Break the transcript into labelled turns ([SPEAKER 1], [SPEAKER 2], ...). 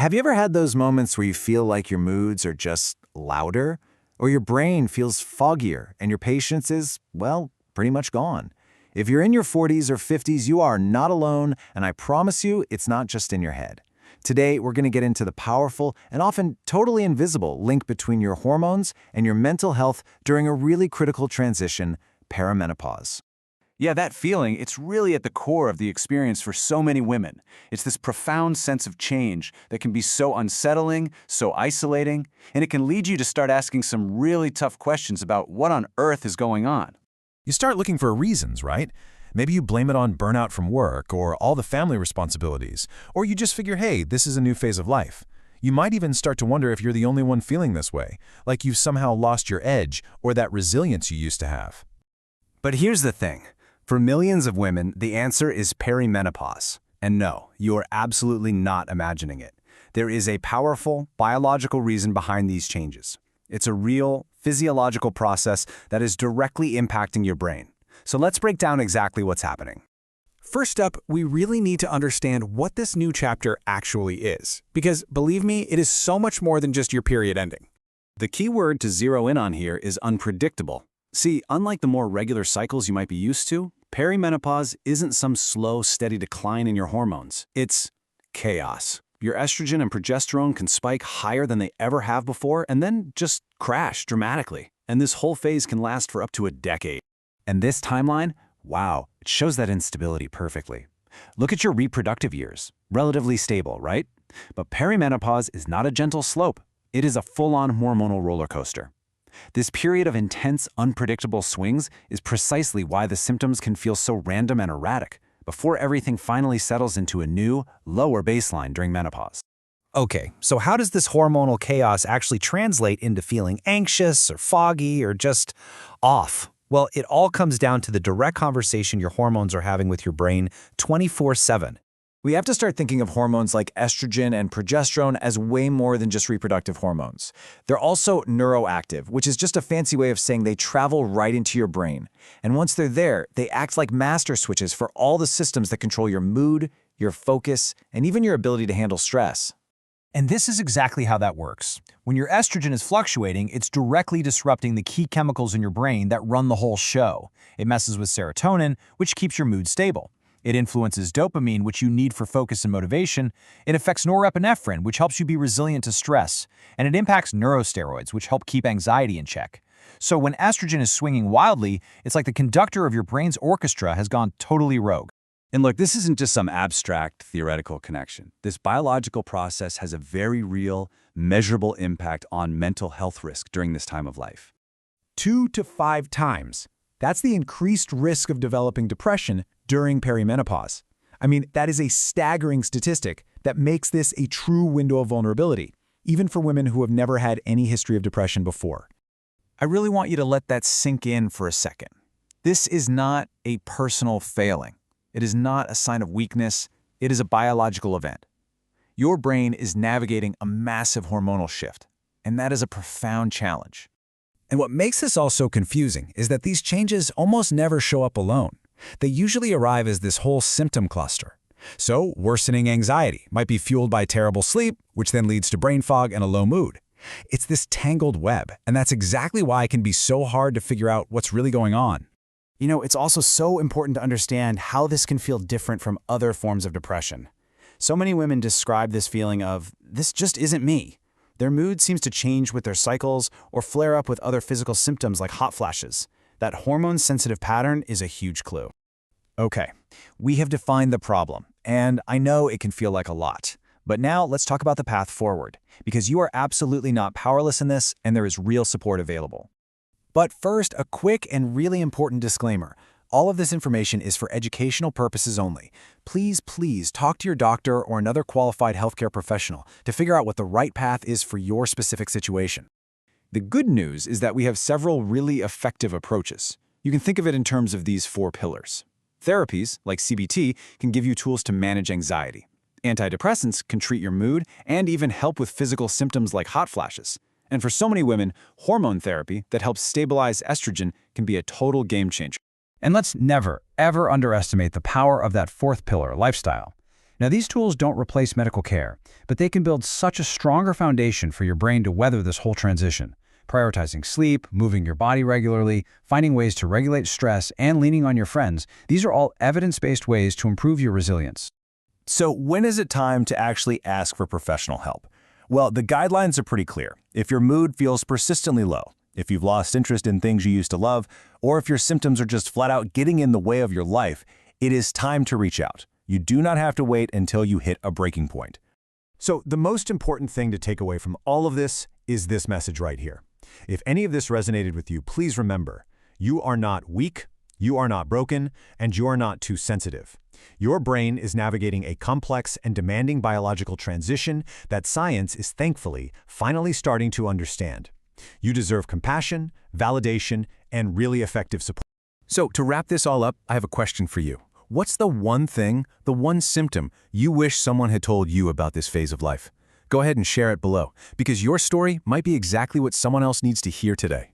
[SPEAKER 1] Have you ever had those moments where you feel like your moods are just louder? Or your brain feels foggier and your patience is, well, pretty much gone? If you're in your 40s or 50s, you are not alone, and I promise you, it's not just in your head. Today, we're going to get into the powerful and often totally invisible link between your hormones and your mental health during a really critical transition, perimenopause.
[SPEAKER 2] Yeah, that feeling, it's really at the core of the experience for so many women. It's this profound sense of change that can be so unsettling, so isolating, and it can lead you to start asking some really tough questions about what on earth is going on.
[SPEAKER 3] You start looking for reasons, right? Maybe you blame it on burnout from work or all the family responsibilities, or you just figure, hey, this is a new phase of life. You might even start to wonder if you're the only one feeling this way, like you've somehow lost your edge or that resilience you used to have.
[SPEAKER 1] But here's the thing. For millions of women, the answer is perimenopause. And no, you are absolutely not imagining it. There is a powerful, biological reason behind these changes. It's a real, physiological process that is directly impacting your brain. So let's break down exactly what's happening.
[SPEAKER 4] First up, we really need to understand what this new chapter actually is. Because, believe me, it is so much more than just your period ending.
[SPEAKER 2] The key word to zero in on here is unpredictable. See, unlike the more regular cycles you might be used to, perimenopause isn't some slow, steady decline in your hormones. It's chaos. Your estrogen and progesterone can spike higher than they ever have before and then just crash dramatically. And this whole phase can last for up to a decade.
[SPEAKER 1] And this timeline, wow, it shows that instability perfectly. Look at your reproductive years. Relatively stable, right? But perimenopause is not a gentle slope. It is a full-on hormonal roller coaster. This period of intense, unpredictable swings is precisely why the symptoms can feel so random and erratic, before everything finally settles into a new, lower baseline during menopause.
[SPEAKER 5] Okay, so how does this hormonal chaos actually translate into feeling anxious or foggy or just off? Well, it all comes down to the direct conversation your hormones are having with your brain 24/7.
[SPEAKER 1] We have to start thinking of hormones like estrogen and progesterone as way more than just reproductive hormones. They're also neuroactive, which is just a fancy way of saying they travel right into your brain. And once they're there, they act like master switches for all the systems that control your mood, your focus, and even your ability to handle stress.
[SPEAKER 5] And this is exactly how that works. When your estrogen is fluctuating, it's directly disrupting the key chemicals in your brain that run the whole show. It messes with serotonin, which keeps your mood stable. It influences dopamine, which you need for focus and motivation. It affects norepinephrine, which helps you be resilient to stress. And it impacts neurosteroids, which help keep anxiety in check. So when estrogen is swinging wildly, it's like the conductor of your brain's orchestra has gone totally rogue.
[SPEAKER 2] And look, this isn't just some abstract, theoretical connection. This biological process has a very real, measurable impact on mental health risk during this time of life.
[SPEAKER 4] 2 to 5 times. That's the increased risk of developing depression during perimenopause. I mean, that is a staggering statistic that makes this a true window of vulnerability, even for women who have never had any history of depression before.
[SPEAKER 1] I really want you to let that sink in for a second. This is not a personal failing. It is not a sign of weakness. It is a biological event. Your brain is navigating a massive hormonal shift, and that is a profound challenge.
[SPEAKER 5] And what makes this all so confusing is that these changes almost never show up alone. They usually arrive as this whole symptom cluster. So, worsening anxiety might be fueled by terrible sleep, which then leads to brain fog and a low mood. It's this tangled web, and that's exactly why it can be so hard to figure out what's really going on.
[SPEAKER 6] You know, it's also so important to understand how this can feel different from other forms of depression. So many women describe this feeling of, this just isn't me. Their mood seems to change with their cycles or flare up with other physical symptoms like hot flashes. That hormone-sensitive pattern is a huge clue.
[SPEAKER 1] Okay, we have defined the problem, and I know it can feel like a lot. But now let's talk about the path forward, because you are absolutely not powerless in this, and there is real support available. But first, a quick and really important disclaimer. All of this information is for educational purposes only. Please talk to your doctor or another qualified healthcare professional to figure out what the right path is for your specific situation. The good news is that we have several really effective approaches. You can think of it in terms of these 4 pillars. Therapies, like CBT, can give you tools to manage anxiety. Antidepressants can treat your mood and even help with physical symptoms like hot flashes. And for so many women, hormone therapy that helps stabilize estrogen can be a total game changer.
[SPEAKER 5] And let's never, ever underestimate the power of that 4th pillar, lifestyle. Now, these tools don't replace medical care, but they can build such a stronger foundation for your brain to weather this whole transition. Prioritizing sleep, moving your body regularly, finding ways to regulate stress, and leaning on your friends, these are all evidence-based ways to improve your resilience.
[SPEAKER 1] So when is it time to actually ask for professional help? Well, the guidelines are pretty clear. If your mood feels persistently low, if you've lost interest in things you used to love, or if your symptoms are just flat out getting in the way of your life, it is time to reach out. You do not have to wait until you hit a breaking point.
[SPEAKER 4] So the most important thing to take away from all of this is this message right here. If any of this resonated with you, please remember, you are not weak, you are not broken, and you are not too sensitive. Your brain is navigating a complex and demanding biological transition that science is thankfully finally starting to understand. You deserve compassion, validation, and really effective support.
[SPEAKER 3] So to wrap this all up, I have a question for you. What's the one thing, the one symptom you wish someone had told you about this phase of life? Go ahead and share it below, because your story might be exactly what someone else needs to hear today.